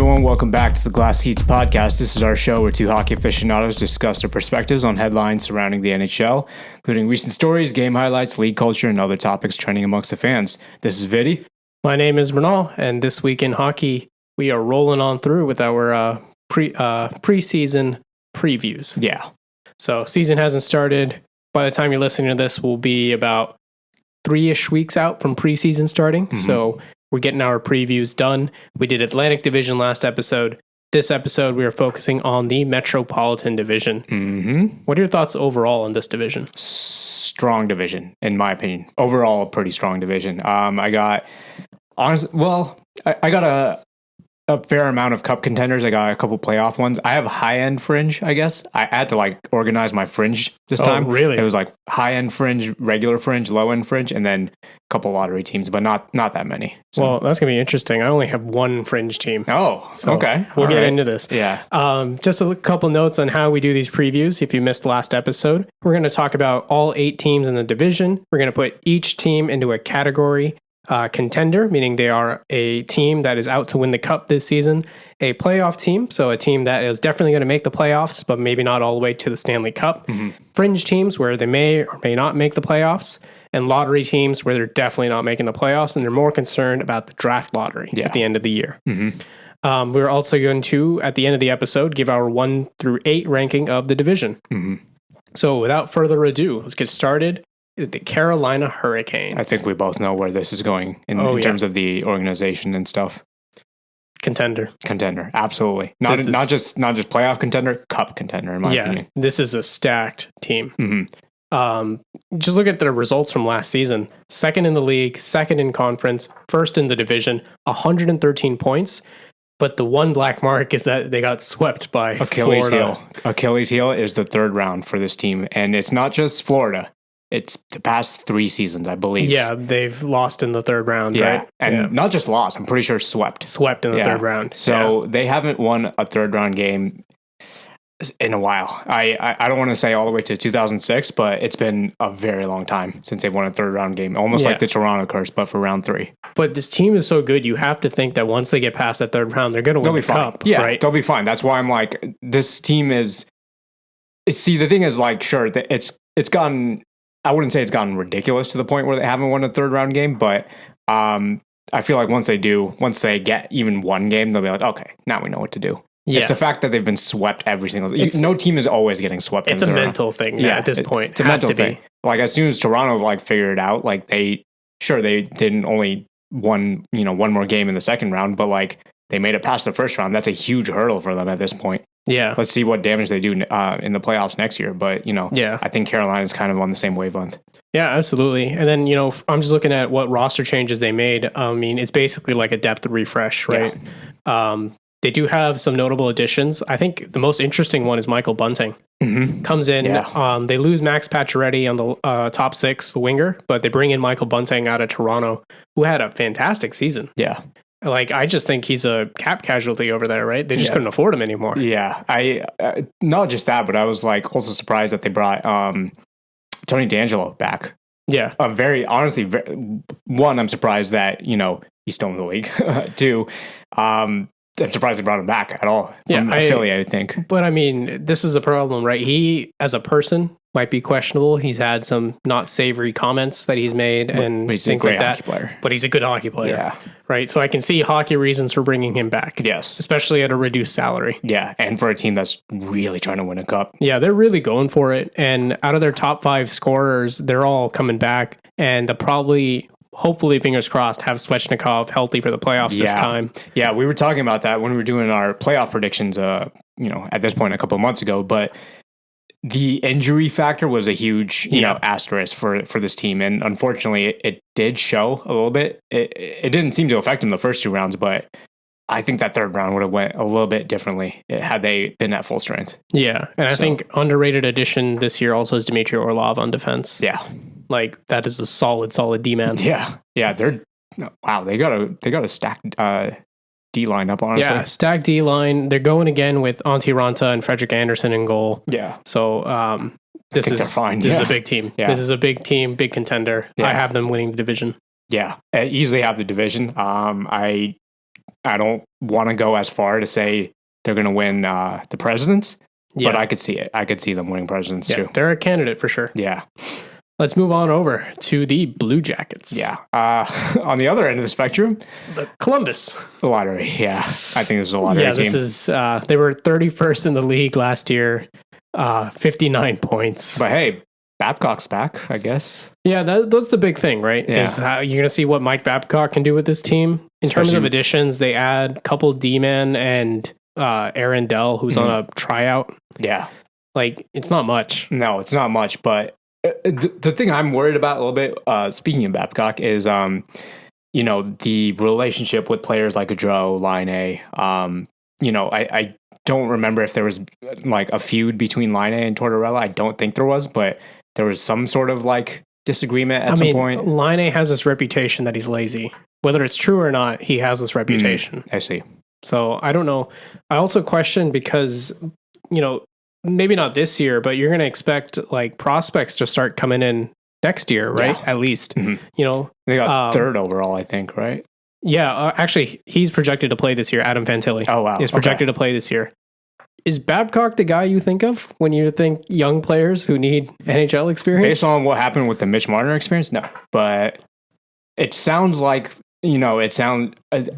everyone. Welcome back to the Glass Seats podcast. This is our show where two hockey aficionados discuss their perspectives on headlines surrounding the NHL, including recent stories, game highlights, league culture, and other topics trending amongst the fans. This is Viddy. My name is Mrinal, and this week in hockey, we are rolling on through with our preseason previews. Yeah. So season hasn't started. By the time you're listening to this, we'll be about 3-ish weeks out from preseason starting. Mm-hmm. So we're getting our previews done. We did Atlantic Division last episode. This episode, we are focusing on the Metropolitan Division. Mm-hmm. What are your thoughts overall on this division? Strong division, in my opinion. Overall, a pretty strong division. I got a fair amount of cup contenders. I got a couple playoff ones. I have high-end fringe, I guess. I had to organize my fringe this time. Oh, really? It was high-end fringe, regular fringe, low-end fringe, and then a couple lottery teams, but not that many. So. Well, that's going to be interesting. I only have one fringe team. Oh, so okay. We'll get into this. Yeah. Just a couple notes on how we do these previews. If you missed last episode, we're going to talk about all 8 teams in the division. We're going to put each team into a category. Contender, meaning they are a team that is out to win the cup this season. A playoff team, so a team that is definitely going to make the playoffs, but maybe not all the way to the Stanley Cup. Mm-hmm. Fringe teams where they may or may not make the playoffs. And lottery teams where they're definitely not making the playoffs, and they're more concerned about the draft lottery at the end of the year. Mm-hmm. We're also going to, at the end of the episode, give our 1 through 8 ranking of the division. Mm-hmm. So without further ado, let's get started. The Carolina Hurricanes. I think we both know where this is going in terms of the organization and stuff. Contender, absolutely. Not just playoff contender, cup contender. In my opinion, this is a stacked team. Mm-hmm. Just look at the results from last season: second in the league, second in conference, first in the division, 113 points. But the one black mark is that they got swept by Florida. Achilles heel is the third round for this team, and it's not just Florida. It's the past 3 seasons, I believe. Yeah, they've lost in the third round, right? And not just lost, I'm pretty sure swept. Swept in the third round. So they haven't won a third round game in a while. I don't want to say all the way to 2006, but it's been a very long time since they've won a third round game. Almost like the Toronto curse, but for round 3. But this team is so good, you have to think that once they get past that third round, they're going to win the cup. Yeah, right? They'll be fine. That's why I'm like, this team is... See, the thing is, sure, it's gotten... I wouldn't say it's gotten ridiculous to the point where they haven't won a third round game, but I feel like once they get even one game, they'll be like, okay, now we know what to do. Yeah. It's the fact that they've been swept every single... No team is always getting swept. It's a mental thing at this point. It's a mental thing. As soon as Toronto figured it out, they didn't only won one more game in the second round, but they made it past the first round. That's a huge hurdle for them at this point. Yeah. Let's see what damage they do in the playoffs next year. But, I think Carolina's kind of on the same wavelength. Yeah, absolutely. And then, I'm just looking at what roster changes they made. I mean, it's basically like a depth refresh, right? Yeah. They do have some notable additions. I think the most interesting one is Michael Bunting. Mm-hmm. Comes in. Yeah. They lose Max Pacioretty on the top 6, the winger, but they bring in Michael Bunting out of Toronto, who had a fantastic season. Yeah. I just think he's a cap casualty over there, right? They just couldn't afford him anymore. Yeah. I not just that, but I was also surprised that they brought Tony D'Angelo back. Yeah. One, I'm surprised that, he's still in the league. 2, I'm surprised they brought him back at all. From Philly, I think. But I mean, this is a problem, right? He, as a person, might be questionable. He's had some not savory comments that he's made and things like that. But he's a good hockey player, right? So I can see hockey reasons for bringing him back. Yes, especially at a reduced salary. Yeah, and for a team that's really trying to win a cup. Yeah, they're really going for it. And out of their top 5 scorers, they're all coming back, and they'll probably, hopefully, fingers crossed, have Svechnikov healthy for the playoffs this time. Yeah, we were talking about that when we were doing our playoff predictions, at this point a couple of months ago, but the injury factor was a huge, asterisk for this team. And unfortunately, it did show a little bit. It didn't seem to affect them the first 2 rounds, but I think that third round would have went a little bit differently had they been at full strength. Yeah. And I think underrated addition this year also is Dmitry Orlov on defense. Yeah. That is a solid D-man. Yeah. Yeah. They got a stacked D-line up, honestly. Yeah, stacked D-line. They're going again with Antti Ranta and Frederick Anderson in goal. Yeah. So this is a big team. Yeah. This is a big team, big contender. Yeah. I have them winning the division. Yeah, I easily have the division. I don't want to go as far to say they're going to win the Presidents, but I could see it. I could see them winning Presidents too. They're a candidate for sure. Yeah. Let's move on over to the Blue Jackets. Yeah. On the other end of the spectrum, the Columbus. The Lottery. Yeah. I think this is a lottery team. This is, they were 31st in the league last year, 59 points. But hey, Babcock's back, I guess. Yeah, that's the big thing, right? Yeah. Is how you're going to see what Mike Babcock can do with this team. In terms of additions, they add a couple D-men and Aaron Dell, who's on a tryout. Yeah. Like, it's not much. No, it's not much, but the thing I'm worried about a little bit, speaking of Babcock, is the relationship with players like Gaudreau, Laine. I don't remember if there was like a feud between Laine and Tortorella. I don't think there was, but there was some sort of like disagreement at some point. Laine has this reputation that he's lazy. Whether it's true or not, he has this reputation. I see. So I don't know. I also question because, maybe not this year, but you're going to expect like prospects to start coming in next year, right? Yeah. At least, they got third overall, I think, right? Yeah. Actually, he's projected to play this year. Adam Fantilli. Oh, wow. Is projected to play this year. Is Babcock the guy you think of when you think young players who need NHL experience? Based on what happened with the Mitch Marner experience, no. But it sounds like, I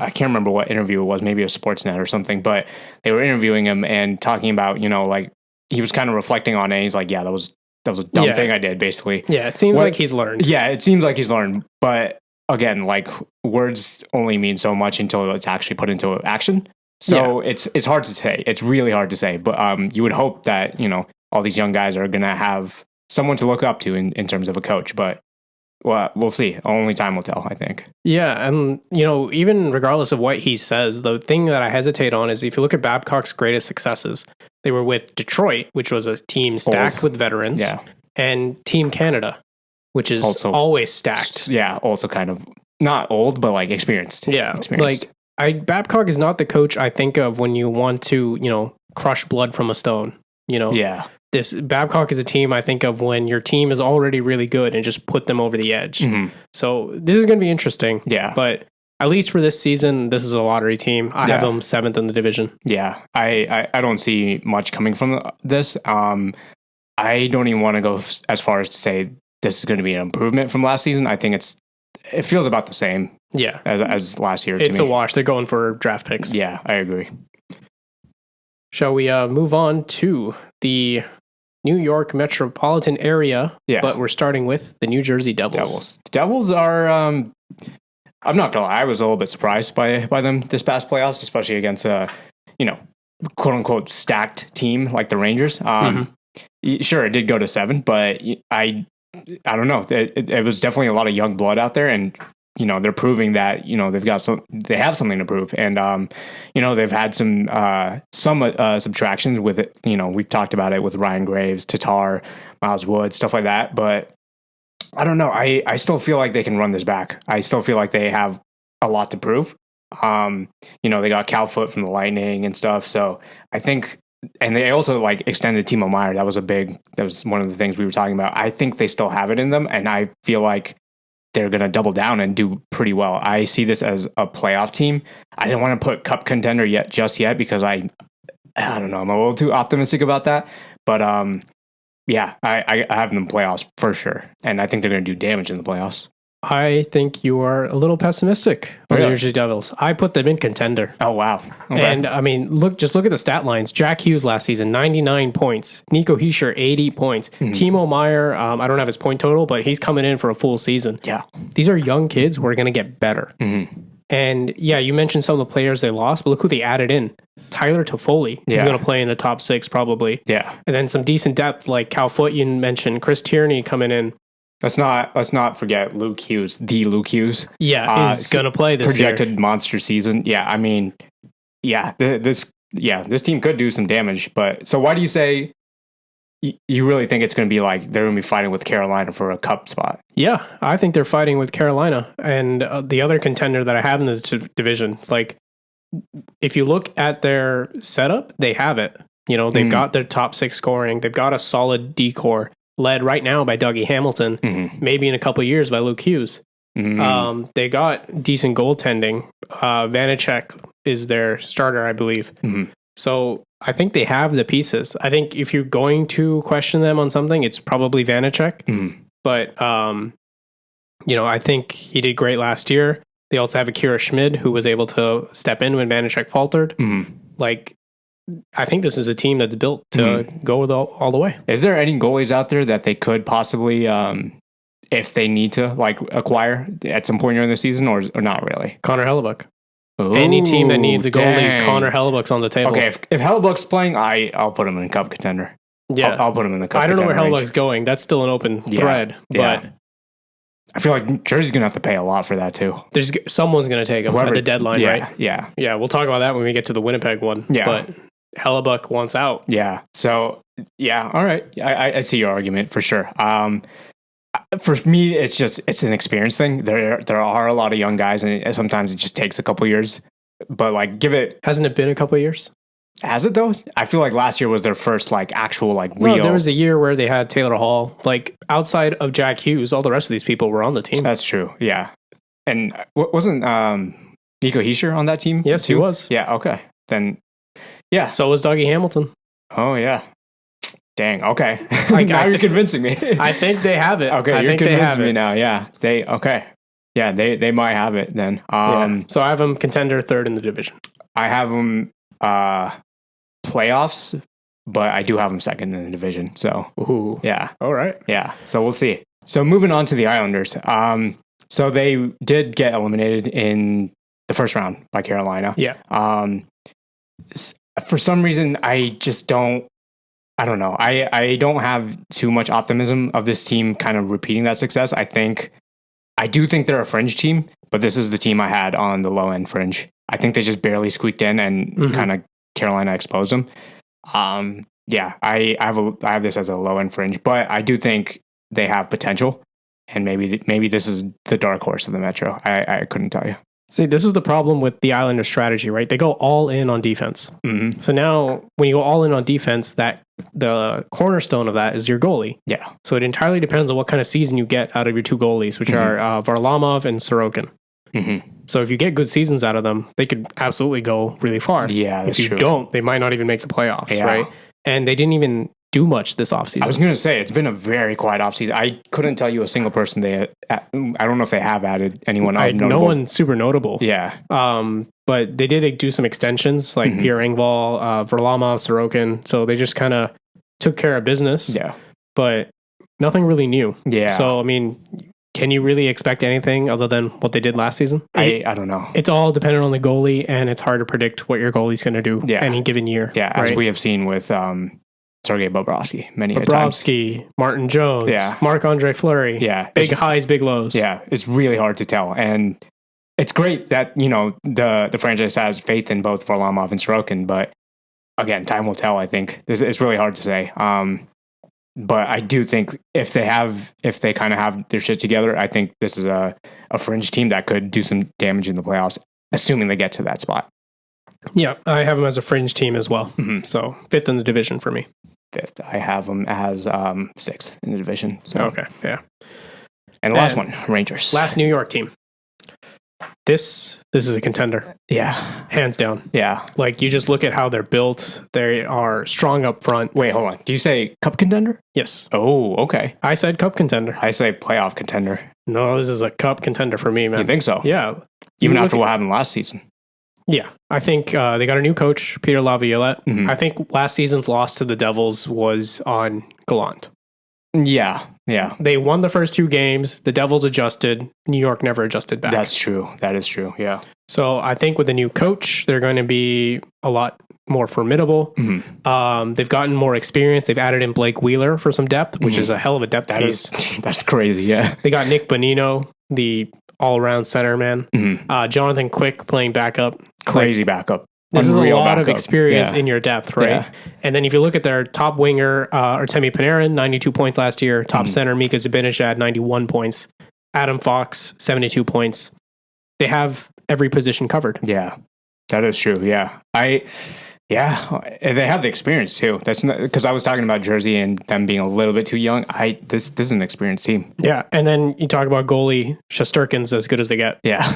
can't remember what interview it was, maybe a Sportsnet or something, but they were interviewing him and talking about, like he was kind of reflecting on it. He's like, yeah, that was a dumb thing I did, basically. Yeah, it seems like he's learned. Yeah, it seems like he's learned. But again, like words only mean so much until it's actually put into action. So it's hard to say. It's really hard to say. But you would hope that, all these young guys are going to have someone to look up to in terms of a coach. But well, we'll see. Only time will tell, I think. Yeah. And, even regardless of what he says, the thing that I hesitate on is if you look at Babcock's greatest successes, they were with Detroit, which was a team stacked with veterans, and Team Canada, which is also always stacked. Yeah. Also kind of not old, but like experienced. Yeah. Babcock is not the coach I think of when you want to, crush blood from a stone, Yeah. This Babcock is a team I think of when your team is already really good and just put them over the edge. Mm-hmm. So this is going to be interesting. Yeah. But at least for this season, this is a lottery team. I have them 7th in the division. Yeah. I don't see much coming from this. I don't even want to go as far as to say this is going to be an improvement from last season. I think it feels about the same. Yeah. As last year. It's a wash. They're going for draft picks. Yeah, I agree. Shall we move on to the New York metropolitan area? Yeah. But we're starting with the New Jersey Devils. Devils are, I'm not going to lie, I was a little bit surprised by them this past playoffs, especially against a, quote unquote stacked team like the Rangers. Sure, it did go to 7, but I don't know. It was definitely a lot of young blood out there, and they're proving that they have something to prove, and they've had some subtractions with it. We've talked about it with Ryan Graves, Tatar, Miles Wood, stuff like that. But I don't know. I still feel like they can run this back. I still feel like they have a lot to prove. They got Cal Foote from the Lightning and stuff. So I think. And they also extended Timo Meier. That was one of the things we were talking about. I think they still have it in them, and I feel like they're going to double down and do pretty well. I see this as a playoff team. I didn't want to put cup contender just yet because I don't know. I'm a little too optimistic about that. But I have them in playoffs for sure, and I think they're going to do damage in the playoffs. I think you are a little pessimistic on the New Jersey Devils. I put them in contender. Oh, wow. Okay. And look at the stat lines. Jack Hughes last season, 99 points. Nico Hischier, 80 points. Mm-hmm. Timo Meier, I don't have his point total, but he's coming in for a full season. Yeah. These are young kids who are going to get better. Mm-hmm. And you mentioned some of the players they lost, but look who they added in. Tyler Toffoli. He's going to play in the top 6 probably. Yeah. And then some decent depth like Cal Foote you mentioned, Chris Tierney coming in. Let's not forget Luke Hughes, the Luke Hughes. Yeah, he's going to play this projected monster season. Yeah, this team could do some damage. But so why do you say you really think it's going to be they're going to be fighting with Carolina for a cup spot? Yeah, I think they're fighting with Carolina and the other contender that I have in the division. If you look at their setup, they have it. They've got their top 6 scoring. They've got a solid D-core. Led right now by Dougie Hamilton, maybe in a couple of years by Luke Hughes. They got decent goaltending. Vanacek is their starter, I believe. So I think they have the pieces. I think if you're going to question them on something, it's probably Vanacek. But, I think he did great last year. They also have Akira Schmid, who was able to step in when Vanacek faltered. Like, I think this is a team that's built to go with all the way. Is there any goalies out there that they could possibly, if they need to, like, acquire at some point during the season, or not really? Connor Hellebuck. Ooh, any team that needs a goalie, Connor Hellebuck's on the table. Okay, if Hellebuck's playing, I'll put him in cup contender. Yeah, I'll put him in the cup. I don't know where Hellebuck's going. That's still an open thread. But I feel like Jersey's gonna have to pay a lot for that too. Someone's gonna take him at the deadline, right? Yeah. We'll talk about that when we get to the Winnipeg one. Yeah, but Hellebuck wants out. Yeah. So all right. I see your argument for sure. For me, it's an experience thing. There are a lot of young guys, and sometimes it just takes a couple years. But like, hasn't it been a couple years? Has it though? I feel like last year was their first like actual like real. No, there was a year where they had Taylor Hall. Like outside of Jack Hughes, all the rest of these people were on the team. That's true. Yeah, and wasn't Nico Hischier on that team? Yes, too? He was. Yeah. Okay. Then. Yeah. So was Dougie Hamilton. Oh yeah. Dang. Okay. Now you're convincing me. I think they have it. Okay, you're convincing me now. Yeah. Yeah, they might have it then. So I have them contender third in the division. I have them playoffs, but I do have them second in the division. So yeah. All right. Yeah. So we'll see. So moving on to the Islanders. So they did get eliminated in the first round by Carolina. Yeah. For some reason, I don't know. I don't have too much optimism of this team kind of repeating that success. I do think they're a fringe team, but this is the team I had on the low end fringe. I think they just barely squeaked in and kind of Carolina exposed them. I have this as a low end fringe, but I do think they have potential, and maybe this is the dark horse of the Metro. I couldn't tell you. See, this is the problem with the Islanders strategy, right? They go all in on defense. So now when you go all in on defense, that the cornerstone of that is your goalie. Yeah. So it entirely depends on what kind of season you get out of your two goalies, which are Varlamov and Sorokin. So if you get good seasons out of them, they could absolutely go really far. Yeah, that's If you true. don't, they might not even make the playoffs, right? And they didn't even do much this offseason. I was going to say, it's been a very quiet offseason. I couldn't tell you a single person I don't know if they have added anyone notable. No one super notable. Yeah. But they did do some extensions, like Pierre Engvall, Varlamov, Sorokin. So they just kind of took care of business. Yeah. But nothing really new. Yeah. So, I mean, can you really expect anything other than what they did last season? I don't know. It's all dependent on the goalie, and it's hard to predict what your goalie's going to do any given year. Yeah, as we have seen with Sergei Bobrovsky many times. Martin Jones, Marc-Andre Fleury. Yeah. Big highs, big lows. Yeah, it's really hard to tell. And it's great that, the franchise has faith in both Varlamov and Sorokin, but again, time will tell, I think. It's really hard to say. But I do think if they kind of have their shit together, I think this is a fringe team that could do some damage in the playoffs, assuming they get to that spot. Yeah, I have them as a fringe team as well. So fifth in the division for me. Fifth. I have them as sixth in the division. So. Okay, yeah. And the last one, Rangers. Last New York team. This is a contender. Yeah. Hands down. Yeah. Like, you just look at how they're built. They are strong up front. Wait, hold on. Do you say cup contender? Yes. Oh, okay. I said cup contender. I say playoff contender. No, this is a cup contender for me, man. You think so? Yeah. Even after what happened last season? Yeah. I think they got a new coach, Peter Laviolette. I think last season's loss to the Devils was on Gallant. Yeah. They won the first two games. The Devils adjusted. New York never adjusted back. That's true. That is true. Yeah. So I think with the new coach, they're going to be a lot more formidable. They've gotten more experience. They've added in Blake Wheeler for some depth, which is a hell of a depth piece. That's crazy. Yeah. They got Nick Bonino, the all-around center man. Jonathan Quick playing backup. Crazy backup. This is a lot of experience in your depth, right? Yeah. And then if you look at their top winger, Artemi Panarin, 92 points last year. Top center, Mika Zibanejad, 91 points. Adam Fox, 72 points. They have every position covered. Yeah, that is true. Yeah. Yeah, and they have the experience too. That's because I was talking about Jersey and them being a little bit too young. This is an experienced team. Yeah, and then you talk about goalie Shesterkin's as good as they get. Yeah,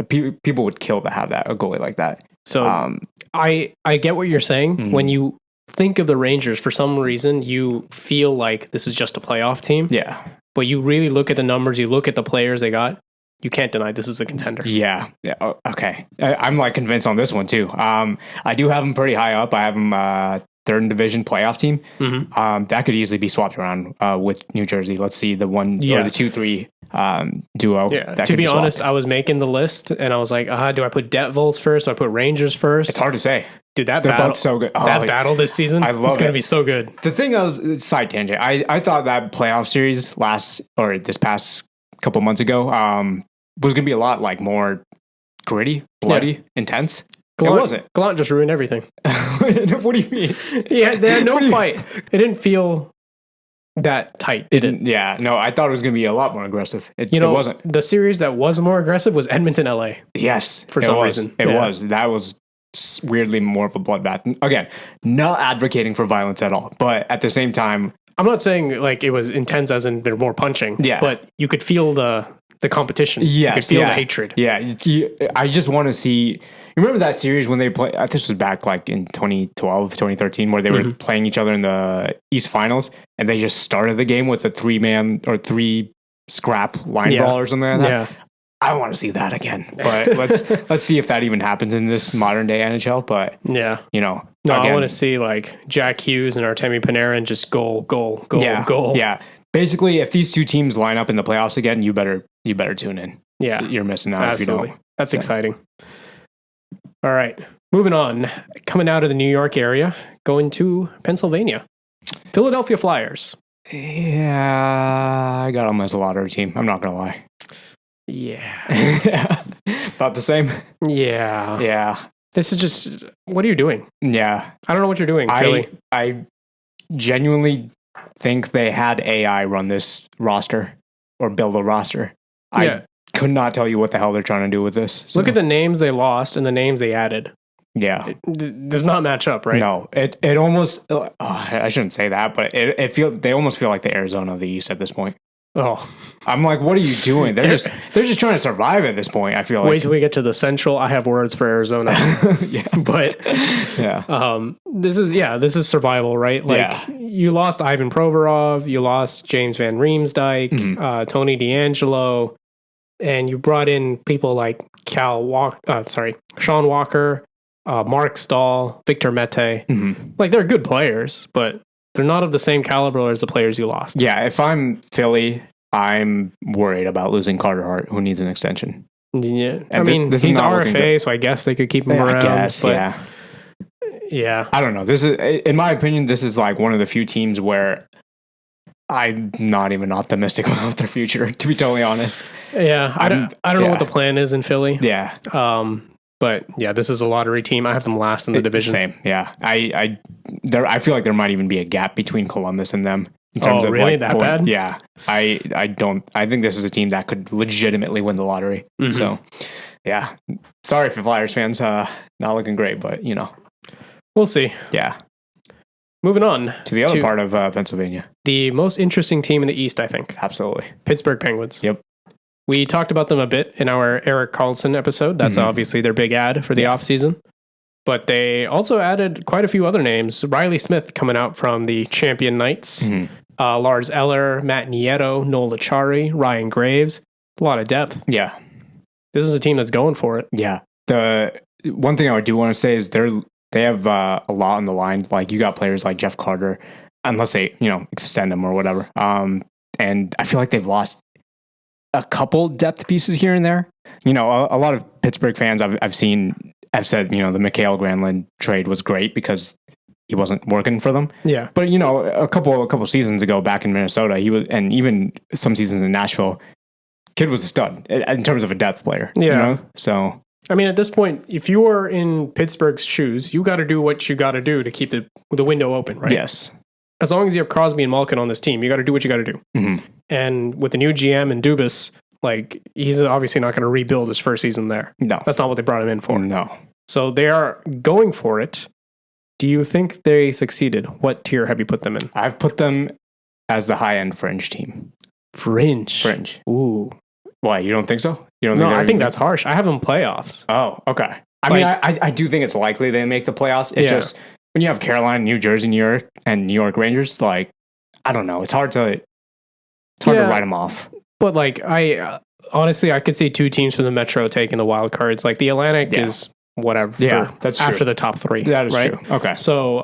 People would kill to have a goalie like that. So I get what you're saying. When you think of the Rangers, for some reason, you feel like this is just a playoff team. Yeah, but you really look at the numbers, you look at the players they got. You can't deny this is a contender. Yeah. Okay. I'm like convinced on this one too. I do have them pretty high up. I have them third division playoff team. That could easily be swapped around with New Jersey. Let's see the 1 or the 2-3 duo. Yeah. To be honest, I was making the list and I was like, do I put Devils first? Do I put Rangers first? It's hard to say. Dude, they're both so good. That battle this season, I love it's going to be so good. The thing side tangent, I thought that playoff series this past couple months ago was going to be a lot like more gritty, bloody, intense. Gallant, it wasn't. Gallant just ruined everything. What do you mean? Yeah, they had no fight. It didn't feel that tight, did it? Yeah, no, I thought it was going to be a lot more aggressive. It wasn't. The series that was more aggressive was Edmonton, LA. Yes, for some reason. It was. That was weirdly more of a bloodbath. Again, not advocating for violence at all, but at the same time, I'm not saying like it was intense as in they're more punching. Yeah, but you could feel the competition. Yes, you could feel the hatred. Yeah, I just want to see. You remember that series when they played? This was back like in 2012, 2013, where they were playing each other in the East Finals, and they just started the game with a 3-man or 3 scrap line brawl or something like that. Yeah. I want to see that again, but let's see if that even happens in this modern day NHL. But yeah, no, I want to see like Jack Hughes and Artemi Panarin just goal. Yeah. Basically, if these two teams line up in the playoffs again, you better tune in. Yeah, you're missing out. Absolutely. If you don't. That's exciting. All right, moving on. Coming out of the New York area, going to Pennsylvania, Philadelphia Flyers. Yeah, I got them as a lottery team. I'm not gonna lie. Yeah. About the same? Yeah. Yeah. This is just, what are you doing? Yeah. I don't know what you're doing, Philly. I genuinely think they had AI run this roster or build a roster. I could not tell you what the hell they're trying to do with this. So. Look at the names they lost and the names they added. Yeah. It does not match up, right? No. It almost, I shouldn't say that, but they almost feel like the Arizona of the East at this point. Oh, I'm like, what are you doing? They're just trying to survive at this point. I feel like. Wait till we get to the Central. I have words for Arizona. Yeah, but this is survival, right? Like you lost Ivan Provorov, you lost James Van Riemsdyk, Tony DeAngelo, and you brought in people like Sean Walker, Mark Stahl, Victor Mete. Like they're good players, but they're not of the same caliber as the players you lost. Yeah, if I'm Philly, I'm worried about losing Carter Hart, who needs an extension. Yeah, I mean, he's RFA, so I guess they could keep him around. I guess, yeah. I don't know. This is, in my opinion, this is like one of the few teams where I'm not even optimistic about their future, to be totally honest. Yeah, I don't know what the plan is in Philly. Yeah. But yeah, this is a lottery team. I have them last in the division. Same, yeah. I feel like there might even be a gap between Columbus and them in terms of really like that bad? Yeah, I think this is a team that could legitimately win the lottery. So, yeah. Sorry for Flyers fans, not looking great, but we'll see. Yeah. Moving on to the other part of Pennsylvania, the most interesting team in the East, I think. Absolutely, Pittsburgh Penguins. Yep. We talked about them a bit in our Erik Karlsson episode. That's obviously their big ad for the offseason. But they also added quite a few other names. Riley Smith coming out from the Champion Knights. Lars Eller, Matt Nieto, Noel Acciari, Ryan Graves. A lot of depth. Yeah. This is a team that's going for it. Yeah. The one thing I do want to say is they have a lot on the line. Like you got players like Jeff Carter, unless they, extend them or whatever. And I feel like they've lost a couple depth pieces here and there. A lot of Pittsburgh fans I've said, the Mikhail Granlund trade was great because he wasn't working for them. Yeah. But, a couple seasons ago back in Minnesota, he was, and even some seasons in Nashville, kid was a stud in terms of a depth player. Yeah. So, I mean, at this point, if you are in Pittsburgh's shoes, you got to do what you got to do to keep the window open, right? Yes. As long as you have Crosby and Malkin on this team, you got to do what you got to do. And with the new GM and Dubas, like he's obviously not going to rebuild his first season there. No, that's not what they brought him in for. No. So they are going for it. Do you think they succeeded? What tier have you put them in? I've put them as the high-end fringe team. Fringe. Ooh. Why, you don't think so? You don't No, think I think that's harsh. I have them playoffs. Oh, okay. I mean, I do think it's likely they make the playoffs. It's just when you have Carolina, New Jersey, New York, and New York Rangers, like, I don't know. It's hard to write them off. But like, honestly, I could see two teams from the Metro taking the wild cards. Like the Atlantic is whatever. Yeah, that's true. After the top three. That is right? true. Okay. So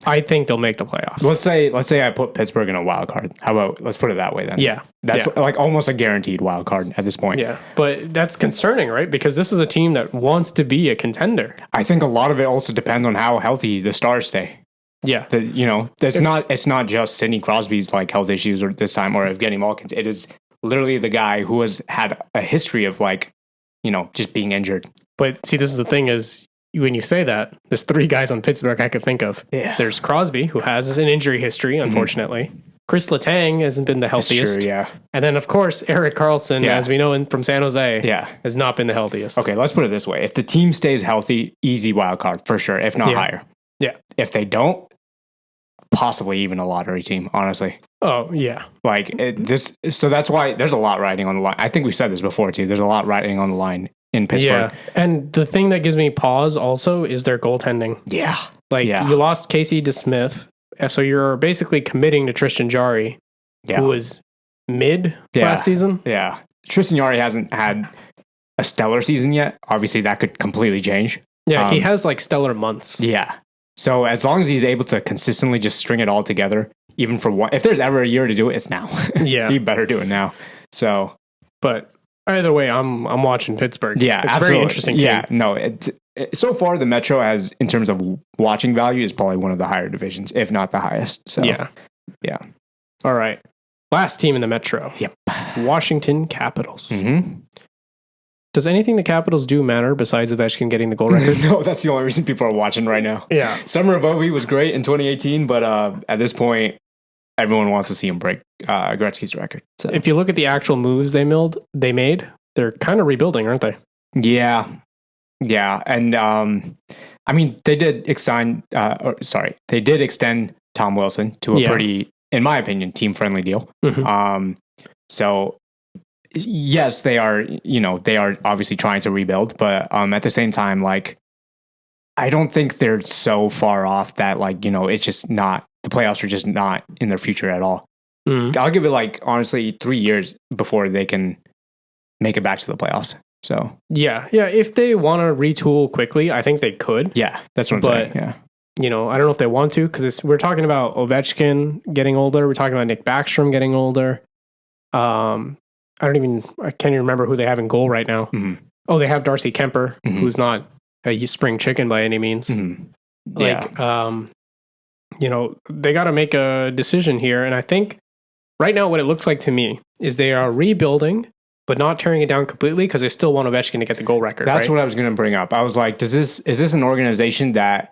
I think they'll make the playoffs. Let's say I put Pittsburgh in a wild card. How about let's put it that way then? Yeah. That's like almost a guaranteed wild card at this point. Yeah. But that's concerning, right? Because this is a team that wants to be a contender. I think a lot of it also depends on how healthy the Stars stay. Yeah. It's not just Sidney Crosby's like health issues or this time or Evgeny Malkin's. It is literally the guy who has had a history of like, just being injured. But see, this is the thing is when you say that, there's three guys on Pittsburgh I could think of. Yeah. There's Crosby, who has an injury history, unfortunately. Mm-hmm. Chris Letang hasn't been the healthiest. That's true, yeah. And then, of course, Erik Karlsson, as we know from San Jose, has not been the healthiest. Okay, let's put it this way. If the team stays healthy, easy wild card for sure, if not higher. Yeah. If they don't, possibly even a lottery team, honestly. Oh, yeah. So that's why there's a lot riding on the line. I think we said this before, too. There's a lot riding on the line in Pittsburgh. Yeah. And the thing that gives me pause also is their goaltending. Yeah. You lost Casey DeSmith, so you're basically committing to Tristan Jarry, who was mid last season. Yeah. Tristan Jarry hasn't had a stellar season yet. Obviously, that could completely change. Yeah, he has like stellar months. Yeah. So as long as he's able to consistently just string it all together, even for one, if there's ever a year to do it, it's now. Yeah. He better do it now. So, but either way, I'm watching Pittsburgh. Yeah, it's absolutely. a very interesting team. Yeah, no, so far the Metro has, in terms of watching value, is probably one of the higher divisions, if not the highest. So yeah. All right, last team in the Metro. Yep, Washington Capitals. Mm-hmm. Does anything the Capitals do matter besides Ovechkin getting the goal record? No, that's the only reason people are watching right now. Yeah, Summer of Ovi was great in 2018, but at this point, everyone wants to see him break Gretzky's record. So. If you look at the actual moves they made, they're kind of rebuilding, aren't they? Yeah, and I mean, they did extend Tom Wilson to a pretty, in my opinion, team-friendly deal. Mm-hmm. So yes, they are obviously trying to rebuild, but at the same time, like, I don't think they're so far off that it's just not, the playoffs are just not in their future at all. Mm-hmm. I'll give it honestly 3 years before they can make it back to the playoffs. So yeah. If they want to retool quickly, I think they could. Yeah, that's what I'm saying. Yeah, I don't know if they want to, because we're talking about Ovechkin getting older. We're talking about Nick Backstrom getting older. I can't even remember who they have in goal right now. Mm-hmm. Oh, they have Darcy Kemper, mm-hmm. who's not a spring chicken by any means. Mm-hmm. They got to make a decision here. And I think right now what it looks like to me is they are rebuilding, but not tearing it down completely, because they still want Ovechkin to get the goal record. That's what I was going to bring up. I was like, is this an organization that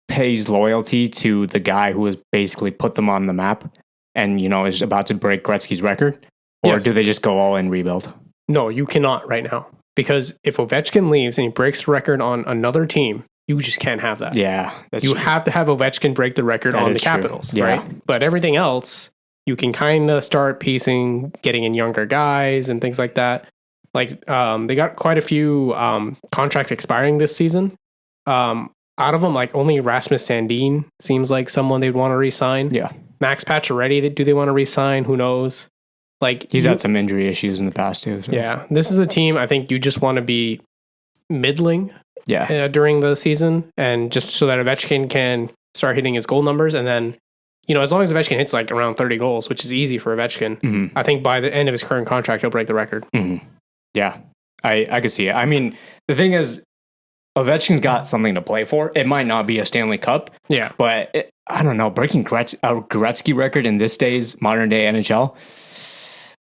pays loyalty to the guy who has basically put them on the map and, is about to break Gretzky's record? Or do they just go all in rebuild? No, you cannot right now. Because if Ovechkin leaves and he breaks the record on another team, you just can't have that. Yeah. You have to have Ovechkin break the record on the Capitals, right? But everything else, you can kind of start piecing, getting in younger guys and things like that. They got quite a few contracts expiring this season. Out of them, only Rasmus Sandin seems like someone they'd want to re-sign. Yeah. Max Pacioretty, do they want to re-sign? Who knows? He's had some injury issues in the past too. So. Yeah, this is a team I think you just want to be middling. During the season, and just so that Ovechkin can start hitting his goal numbers, and then as long as Ovechkin hits around 30 goals, which is easy for Ovechkin, mm-hmm. I think by the end of his current contract he'll break the record. Mm-hmm. Yeah, I could see it. I mean, the thing is, Ovechkin's got something to play for. It might not be a Stanley Cup, but I don't know, breaking a Gretzky record in this day's modern day NHL.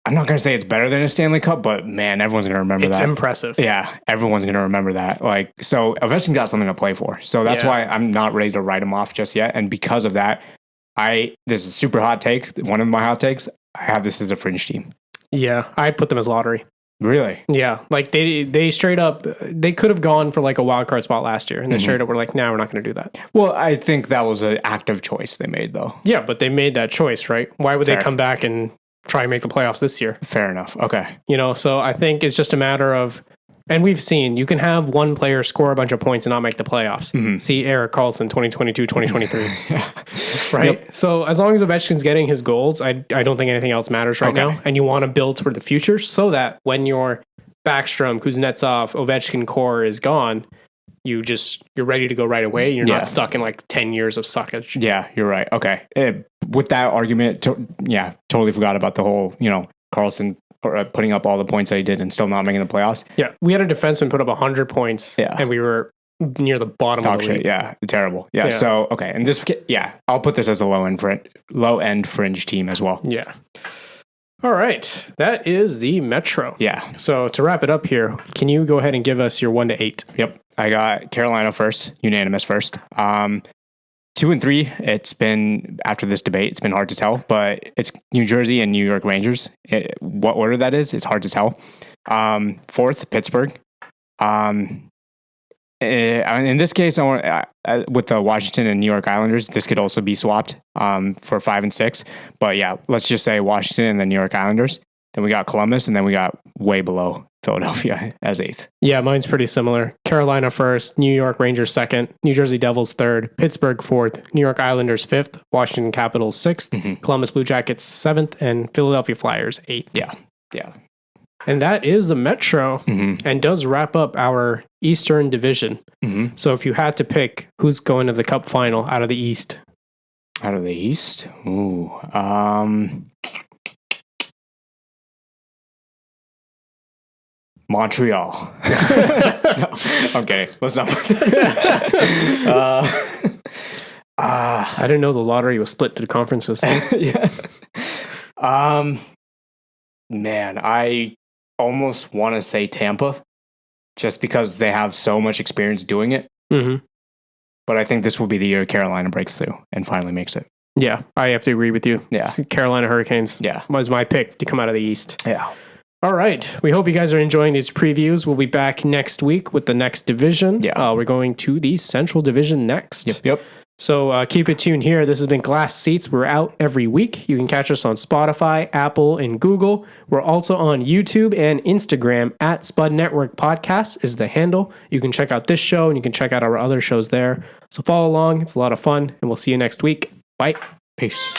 I'm not going to say it's better than a Stanley Cup, but man, everyone's going to remember that. It's impressive. Yeah, everyone's going to remember that. So Ovechkin got something to play for. So that's why I'm not ready to write him off just yet. And because of that, this is a super hot take. One of my hot takes, I have this as a fringe team. Yeah, I put them as lottery. Really? Yeah, like they straight up, they could have gone for like a wild card spot last year, and they straight up were like, "Nah, we're not going to do that." Well, I think that was an active choice they made, though. Yeah, but they made that choice, right? Why would Fair. they come back and try and make the playoffs this year? Fair enough. Okay. You know, so I think it's just a matter of, and we've seen you can have one player score a bunch of points and not make the playoffs. See Eric Carlson 2022, 2023. Right? Yep. So as long as Ovechkin's getting his goals, I don't think anything else matters right now. And you want to build toward the future so that when your Backstrom, Kuznetsov, Ovechkin core is gone, you're ready to go right away. You're not stuck in like 10 years of suckage. Yeah, you're right. Okay. With that argument, totally forgot about the whole, Carlson putting up all the points that he did and still not making the playoffs. Yeah. We had a defenseman put up 100 points and we were near the bottom of the league. Yeah. Terrible. Yeah. So, okay. And this, I'll put this as a low end fringe team as well. Yeah. All right. That is the Metro. Yeah. So to wrap it up here, can you go ahead and give us your 1 to 8? Yep. I got Carolina first, unanimous first. 2 and 3, it's been, after this debate, it's been hard to tell, but it's New Jersey and New York Rangers. What order that is, it's hard to tell. 4th, Pittsburgh. In this case, with the Washington and New York Islanders, this could also be swapped for 5 and 6. But yeah, let's just say Washington and the New York Islanders. Then we got Columbus, and then we got way below Philadelphia as 8th. Yeah, mine's pretty similar. Carolina first, New York Rangers second, New Jersey Devils third, Pittsburgh 4th, New York Islanders 5th, Washington Capitals 6th, Columbus Blue Jackets 7th, and Philadelphia Flyers 8th. Yeah. And that is the Metro and does wrap up our Eastern Division. So if you had to pick who's going to the Cup final out of the East. Out of the East? Ooh. Montreal. No, I'm kidding. Let's not put that. I didn't know the lottery was split into conferences. Yeah. Man, I almost want to say Tampa just because they have so much experience doing it. But I think this will be the year Carolina breaks through and finally makes it. Yeah, I have to agree with you. Yeah. Carolina Hurricanes was my pick to come out of the East. Yeah. All right. We hope you guys are enjoying these previews. We'll be back next week with the next division. Yeah. We're going to the Central Division next. Yep. So keep it tuned here. This has been Glass Seats. We're out every week. You can catch us on Spotify, Apple, and Google. We're also on YouTube and Instagram at Spud Network Podcast is the handle. You can check out this show and you can check out our other shows there. So follow along. It's a lot of fun, and we'll see you next week. Bye. Peace.